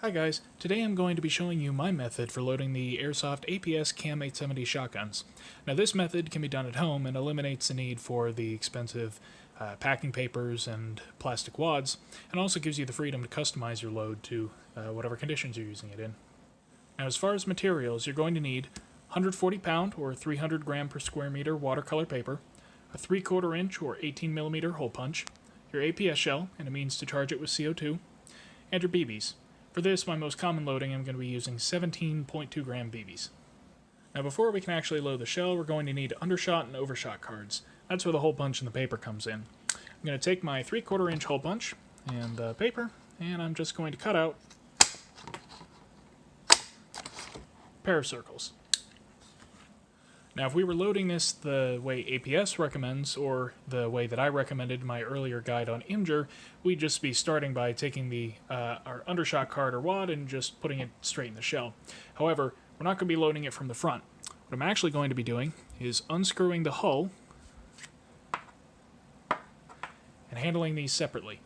Hi guys, today I'm going to be showing you my method for loading the Airsoft APS CAM870 shotguns. Now this method can be done at home and eliminates the need for the expensive packing papers and plastic wads, and also gives you the freedom to customize your load to whatever conditions you're using it in. Now as far as materials, you're going to need 140 pound or 300 gram per square meter watercolor paper, a 3/4 inch or 18 millimeter hole punch, your APS shell and a means to charge it with CO2, and your BBs. For this, my most common loading, I'm going to be using 17.2 gram BBs. Now before we can actually load the shell, we're going to need undershot and overshot cards. That's where the hole punch and the paper comes in. I'm going to take my 3/4 inch hole punch and the paper, and I'm just going to cut out a pair of circles. Now if we were loading this the way APS recommends, or the way that I recommended in my earlier guide on Imgur, we'd just be starting by taking the our undershot card or wad and just putting it straight in the shell. However, we're not going to be loading it from the front. What I'm actually going to be doing is unscrewing the hull and handling these separately.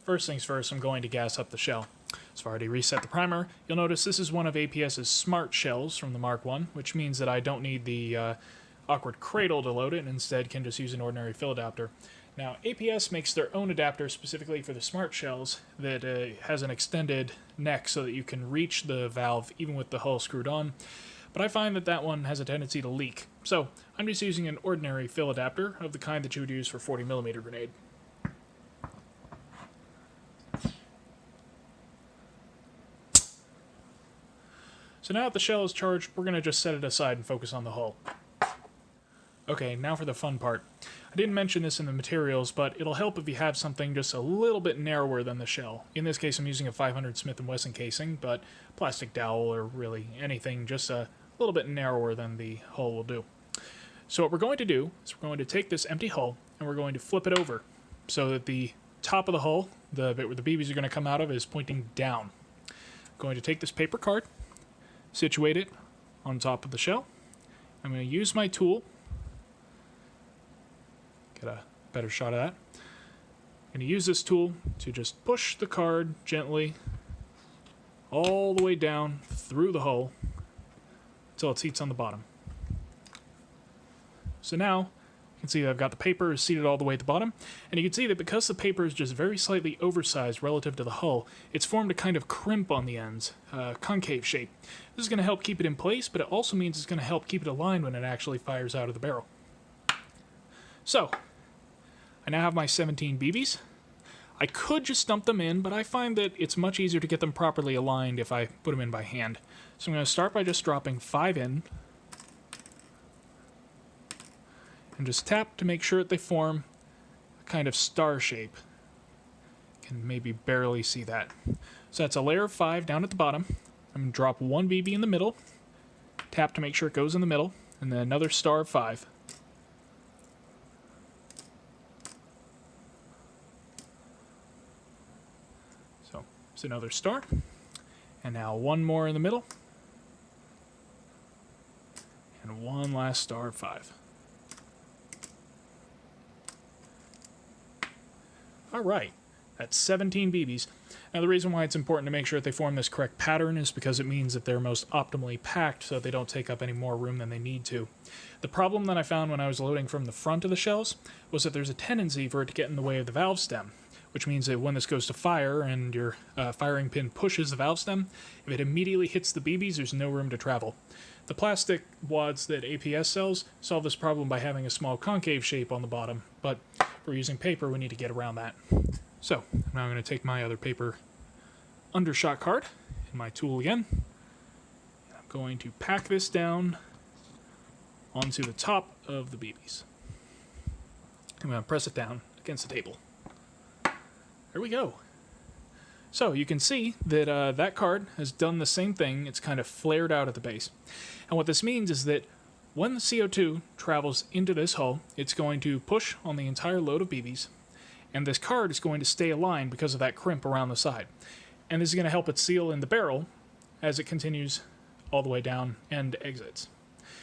First things first, I'm going to gas up the shell. So I've already reset the primer. You'll notice this is one of APS's smart shells from the Mark I, which means that I don't need the awkward cradle to load it, and instead can just use an ordinary fill adapter. Now, APS makes their own adapter specifically for the smart shells that has an extended neck so that you can reach the valve even with the hull screwed on, but I find that that one has a tendency to leak. So I'm just using an ordinary fill adapter of the kind that you would use for 40mm grenade. So now that the shell is charged, we're going to just set it aside and focus on the hull. Okay, now for the fun part. I didn't mention this in the materials, but it'll help if you have something just a little bit narrower than the shell. In this case, I'm using a 500 Smith & Wesson casing, but plastic dowel or really anything just a little bit narrower than the hull will do. So what we're going to do is we're going to take this empty hull and we're going to flip it over so that the top of the hull, the bit where the BBs are going to come out of, is pointing down. I'm going to take this paper card, situate it on top of the shell. I'm going to use my tool. Get a better shot of that. I'm going to use this tool to just push the card gently all the way down through the hull until it seats on the bottom. So now you can see that I've got the paper seated all the way at the bottom, and you can see that because the paper is just very slightly oversized relative to the hull, it's formed a kind of crimp on the ends, concave shape. This is going to help keep it in place, but it also means it's going to help keep it aligned when it actually fires out of the barrel. So, I now have my 17 BBs. I could just dump them in, but I find that it's much easier to get them properly aligned if I put them in by hand. So I'm going to start by just dropping 5 in, and just tap to make sure that they form a kind of star shape. You can maybe barely see that. So that's a layer of 5 down at the bottom. I'm going to drop 1 BB in the middle, tap to make sure it goes in the middle, and then another star of 5. So it's another star, and now 1 more in the middle, and 1 last star of 5. Alright, that's 17 BBs. Now the reason why it's important to make sure that they form this correct pattern is because it means that they're most optimally packed so that they don't take up any more room than they need to. The problem that I found when I was loading from the front of the shells was that there's a tendency for it to get in the way of the valve stem, which means that when this goes to fire and your firing pin pushes the valve stem, if it immediately hits the BBs, there's no room to travel. The plastic wads that APS sells solve this problem by having a small concave shape on the bottom, but if we're using paper, we need to get around that. So, now I'm going to take my other paper undershot card and my tool again. I'm going to pack this down onto the top of the BBs. I'm going to press it down against the table. There we go. So you can see that that card has done the same thing. It's kind of flared out at the base. And what this means is that when the CO2 travels into this hull, it's going to push on the entire load of BBs, and this card is going to stay aligned because of that crimp around the side. And this is going to help it seal in the barrel as it continues all the way down and exits.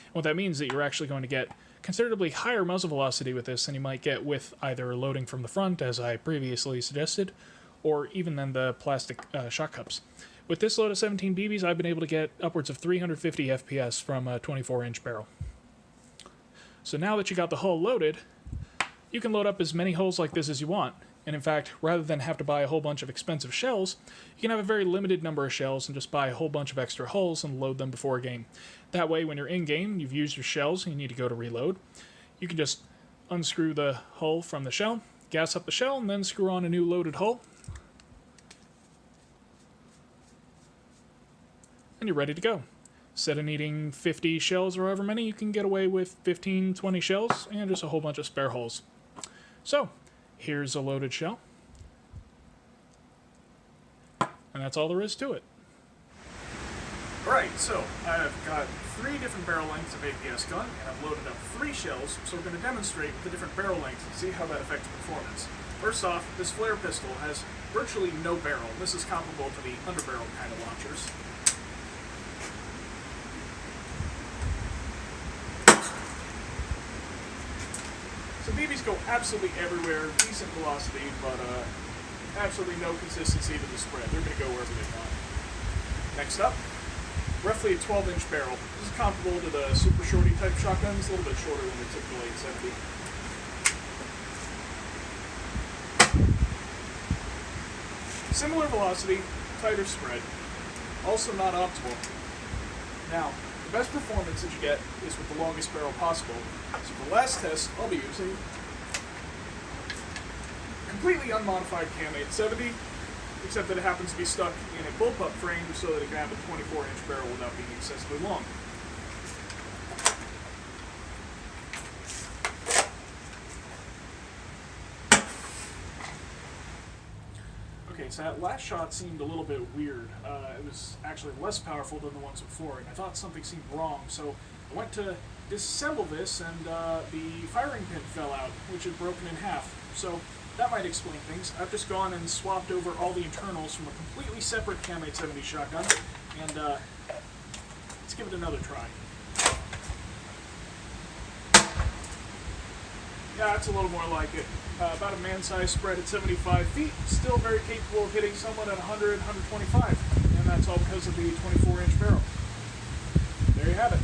And what that means is that you're actually going to get considerably higher muzzle velocity with this than you might get with either loading from the front, as I previously suggested, or even than the plastic shot cups, With this load of 17 BBs, I've been able to get upwards of 350 FPS from a 24-inch barrel. So now that you got the hull loaded, you can load up as many holes like this as you want. And in fact, rather than have to buy a whole bunch of expensive shells, you can have a very limited number of shells and just buy a whole bunch of extra hulls and load them before a game. That way, when you're in-game, you've used your shells and you need to go to reload, you can just unscrew the hull from the shell, gas up the shell, and then screw on a new loaded hull. And you're ready to go. Instead of needing 50 shells or however many, you can get away with 15, 20 shells and just a whole bunch of spare holes. So, here's a loaded shell. And that's all there is to it. Alright, so I've got 3 different barrel lengths of APS gun, and I've loaded up 3 shells, so we're going to demonstrate the different barrel lengths and see how that affects performance. First off, this flare pistol has virtually no barrel. This is comparable to the underbarrel kind of launchers. So BBs go absolutely everywhere, decent velocity, but absolutely no consistency to the spread. They're going to go wherever they want. Next up, roughly a 12-inch barrel. This is comparable to the super shorty type shotguns, a little bit shorter than the typical 870. Similar velocity, tighter spread, also not optimal. Now, the best performance that you get is with the longest barrel possible. So for the last test, I'll be using completely unmodified CAM870, except that it happens to be stuck in a bullpup frame so that it can have a 24-inch barrel without being excessively long. Okay, so that last shot seemed a little bit weird. It was actually less powerful than the ones before, and I thought something seemed wrong, so I went to disassemble this, and the firing pin fell out, which had broken in half. So that might explain things. I've just gone and swapped over all the internals from a completely separate CAM870 shotgun, and let's give it another try. Yeah, it's a little more like it. About a man-sized spread at 75 feet, still very capable of hitting someone at 100, 125, and that's all because of the 24-inch barrel. There you have it.